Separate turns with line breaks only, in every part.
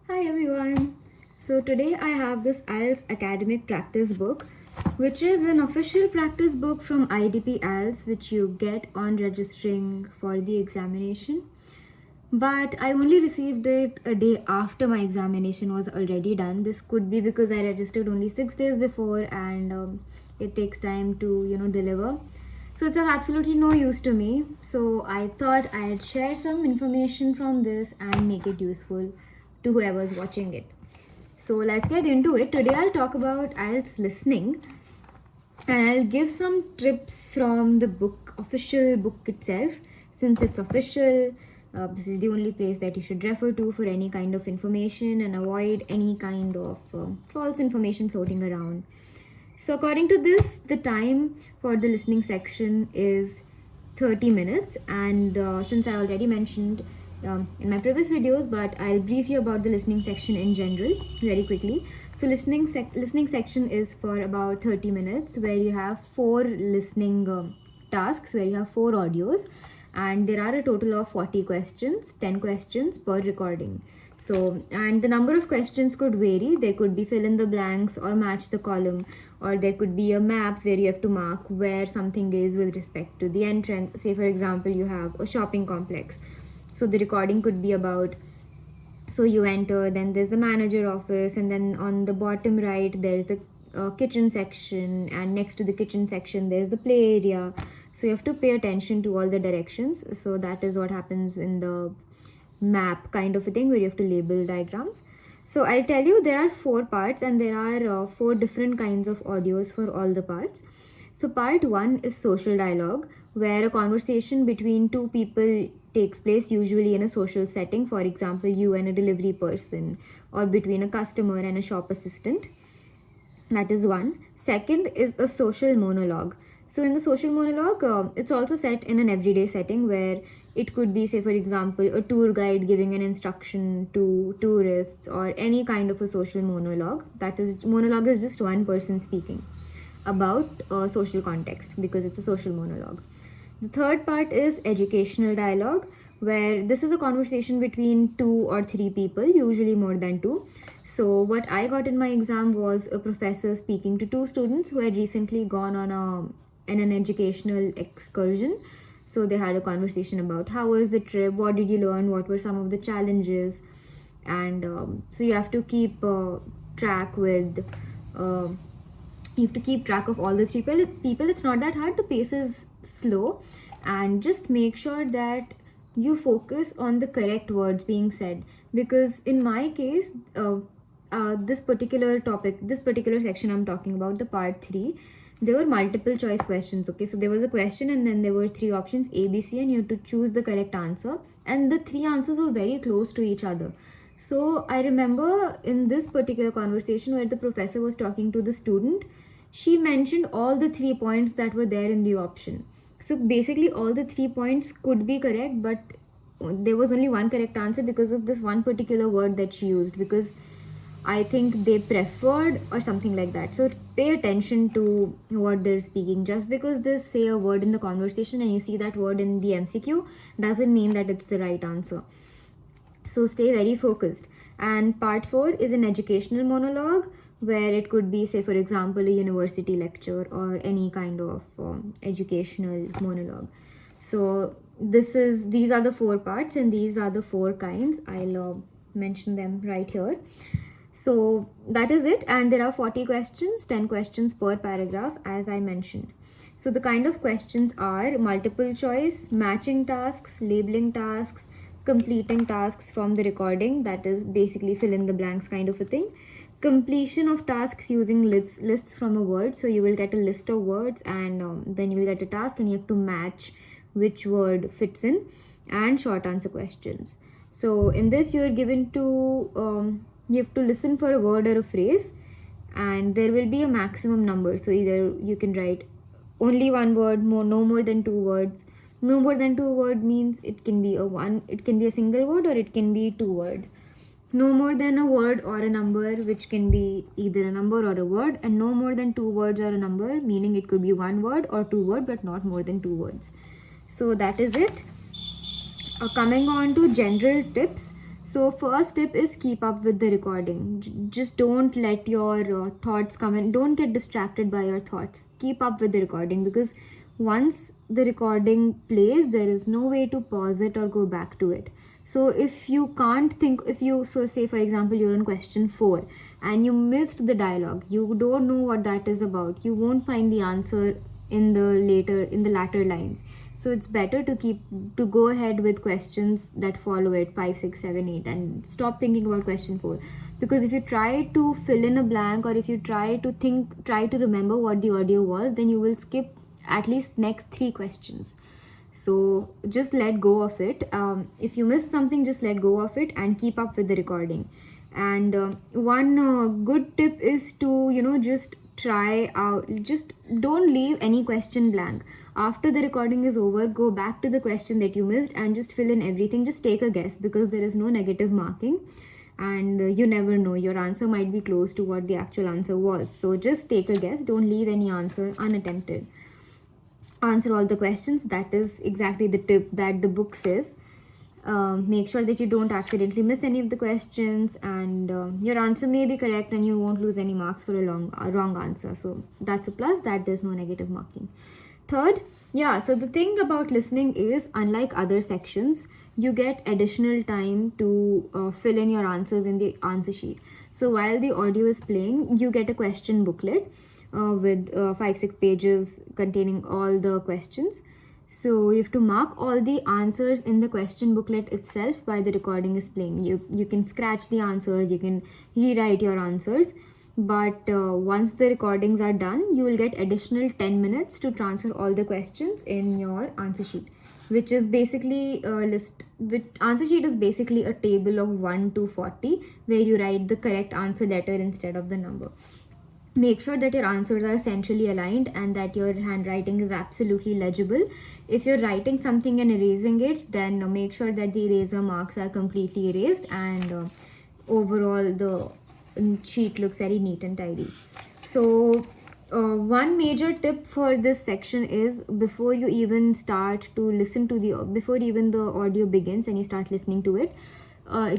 Hi everyone. So today I have this IELTS academic practice book, which is an official practice book from IDP IELTS, which you get on registering for the examination. But I only received it a day after my examination was already done. This could be because I registered only 6 days before, and it takes time to deliver. So it's of absolutely no use to me. So I thought I'd share some information from this and make it useful to whoever's watching it. So let's get into it. Today I'll talk about IELTS listening, and I'll give some tips from the book, official book itself. Since it's official, this is the only place that you should refer to for any kind of information and avoid any kind of false information floating around. So according to this, the time for the listening section is 30 minutes, and since I already mentioned in my previous videos, but I'll brief you about the listening section in general very quickly. So listening section is for about 30 minutes, where you have 4 listening tasks, where you have 4 audios, and there are a total of 40 questions, 10 questions per recording. So, and the number of questions could vary. There could be fill in the blanks or match the column, or there could be a map where you have to mark where something is with respect to the entrance. Say for example, you have a shopping complex. So the recording could be about, so you enter, then there's the manager office, and then on the bottom right there's the kitchen section, and next to the kitchen section there's the play area. So you have to pay attention to all the directions. So that is what happens in the map kind of a thing, where you have to label diagrams. So I'll tell you, there are 4 parts, and there are 4 different kinds of audios for all the parts. So part 1 is social dialogue, where a conversation between 2 people takes place, usually in a social setting. For example, you and a delivery person, or between a customer and a shop assistant. That is one. Second is a social monologue. So in the social monologue, it's also set in an everyday setting, where it could be, say for example, a tour guide giving an instruction to tourists, or any kind of a social monologue. That is, monologue is just one person speaking about a social context, because it's a social monologue. The third part is educational dialogue, where this is a conversation between 2 or 3 people, usually more than 2. So what I got in my exam was a professor speaking to 2 students who had recently gone on an educational excursion. So they had a conversation about how was the trip, what did you learn, what were some of the challenges, and so you have to keep track with you have to keep track of all the 3 people. It's not that hard. The pace is slow, and just make sure that you focus on the correct words being said, because in my case, this particular section I'm talking about, the part 3, there were multiple choice questions. Okay, so there was a question, and then there were 3 options, A, B, C, and you have to choose the correct answer, and the 3 answers were very close to each other. So I remember in this particular conversation where the professor was talking to the student, she mentioned all the 3 points that were there in the option. So basically all the 3 points could be correct, but there was only one correct answer because of this one particular word that she used, because I think they preferred or something like that. So pay attention to what they're speaking. Just because they say a word in the conversation and you see that word in the MCQ doesn't mean that it's the right answer. So stay very focused. And part 4 is an educational monologue, where it could be, say for example, a university lecture or any kind of educational monologue. So these are the 4 parts, and these are the 4 kinds. I'll mention them right here. So that is it, and there are 40 questions, 10 questions per paragraph, as I mentioned. So the kind of questions are multiple choice, matching tasks, labeling tasks, completing tasks from the recording, that is basically fill in the blanks kind of a thing, completion of tasks using lists from a word. So you will get a list of words, and then you will get a task, and you have to match which word fits in, and short answer questions. So in this, you are given to you have to listen for a word or a phrase, and there will be a maximum number. So either you can write only one word, no more than 2 words. No more than 2 word means it can be a single word, or it can be 2 words. No more than a word or a number, which can be either a number or a word, and no more than 2 words or a number, meaning it could be 1 word or 2 words, but not more than 2 words. So that is it. Coming on to general tips. So first tip is keep up with the recording. Just don't let your thoughts come in. Don't get distracted by your thoughts. Keep up with the recording, because once the recording plays, there is no way to pause it or go back to it. So if you can't think, so say for example you're on question 4 and you missed the dialogue, you don't know what that is about, you won't find the answer in the latter lines. So it's better to go ahead with questions that follow it, 5, 6, 7, 8, and stop thinking about question 4. Because if you try to fill in a blank, or if you try to remember what the audio was, then you will skip at least next 3 questions. So just let go of it. If you miss something, just let go of it and keep up with the recording. And one good tip is to just try out, just don't leave any question blank. After the recording is over, go back to the question that you missed and just fill in everything. Just take a guess, because there is no negative marking, and you never know, your answer might be close to what the actual answer was. So just take a guess, don't leave any answer unattempted. Answer all the questions. That is exactly the tip that the book says. Make sure that you don't accidentally miss any of the questions, and your answer may be correct and you won't lose any marks for a wrong answer. So that's a plus, that there's no negative marking. Third, so the thing about listening is, unlike other sections, you get additional time to fill in your answers in the answer sheet. So while the audio is playing, you get a question booklet with 5-6 pages containing all the questions. So you have to mark all the answers in the question booklet itself while the recording is playing. You can scratch the answers, you can rewrite your answers, but once the recordings are done, you will get additional 10 minutes to transfer all the questions in your answer sheet, which is basically answer sheet is basically a table of 1 to 40 where you write the correct answer letter instead of the number. Make sure that your answers are centrally aligned and that your handwriting is absolutely legible. If you're writing something and erasing it, then make sure that the eraser marks are completely erased, and overall the sheet looks very neat and tidy. So one major tip for this section is, before you even start to listen to before even the audio begins and you start listening to it,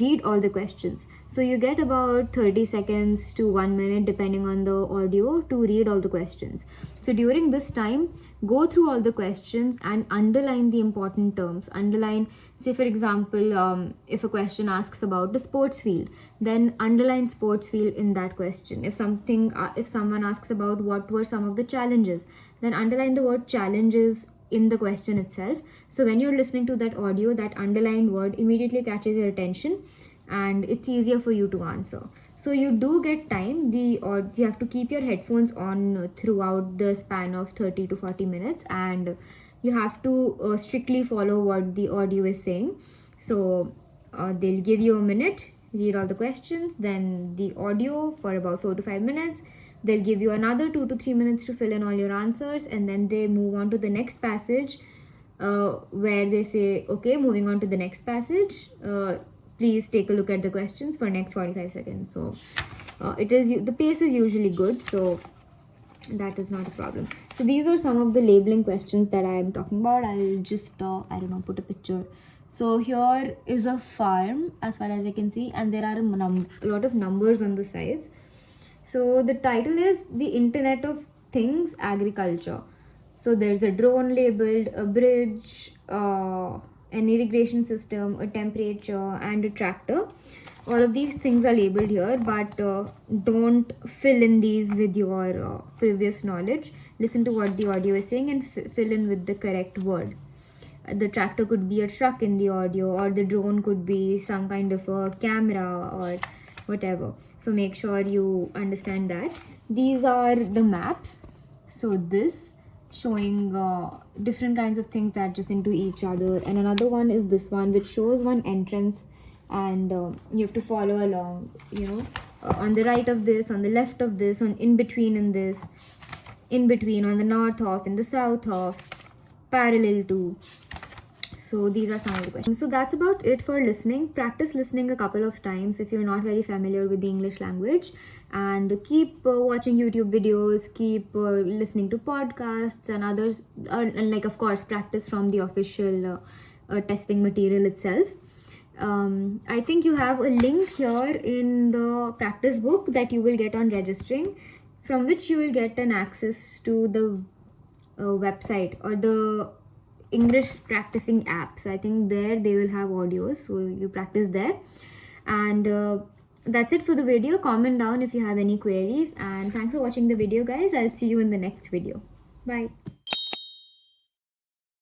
read all the questions. So you get about 30 seconds to 1 minute depending on the audio to read all the questions. So during this time, go through all the questions and underline the important terms. Underline, say for example, if a question asks about the sports field, then underline sports field in that question. If someone asks about what were some of the challenges, then underline the word challenges in the question itself. So when you're listening to that audio, that underlined word immediately catches your attention and it's easier for you to answer. So you do get time, you have to keep your headphones on throughout the span of 30 to 40 minutes, and you have to strictly follow what the audio is saying. So they'll give you a minute, read all the questions, then the audio for about 4 to 5 minutes. They'll give you another 2 to 3 minutes to fill in all your answers, and then they move on to the next passage where they say, okay, moving on to the next passage, please take a look at the questions for next 45 seconds. So the pace is usually good, so that is not a problem. So these are some of the labeling questions that I am talking about. I'll just put a picture. So here is a farm as far as I can see, and there are a lot of numbers on the sides. So the title is The Internet of Things Agriculture. So there's a drone labeled, a bridge, an irrigation system, a temperature, and a tractor. All of these things are labeled here, but don't fill in these with your previous knowledge. Listen to what the audio is saying and fill in with the correct word. The tractor could be a truck in the audio, or the drone could be some kind of a camera or whatever. So make sure you understand that. These are the maps. So this showing different kinds of things adjacent to each other, and another one is this one which shows one entrance, and you have to follow along, on the right of this, on the left of this, on in between, on the north of, in the south of, parallel to. So these are some of the questions. So that's about it for listening. Practice listening a couple of times if you're not very familiar with the English language, and keep watching YouTube videos, keep listening to podcasts and others, and of course practice from the official testing material itself. I think you have a link here in the practice book that you will get on registering, from which you will get an access to the website or the English practicing app. So I think there they will have audios, so you practice there. And that's it for the video. Comment down if you have any queries, and thanks for watching the video, guys. I'll see you in the next video. Bye.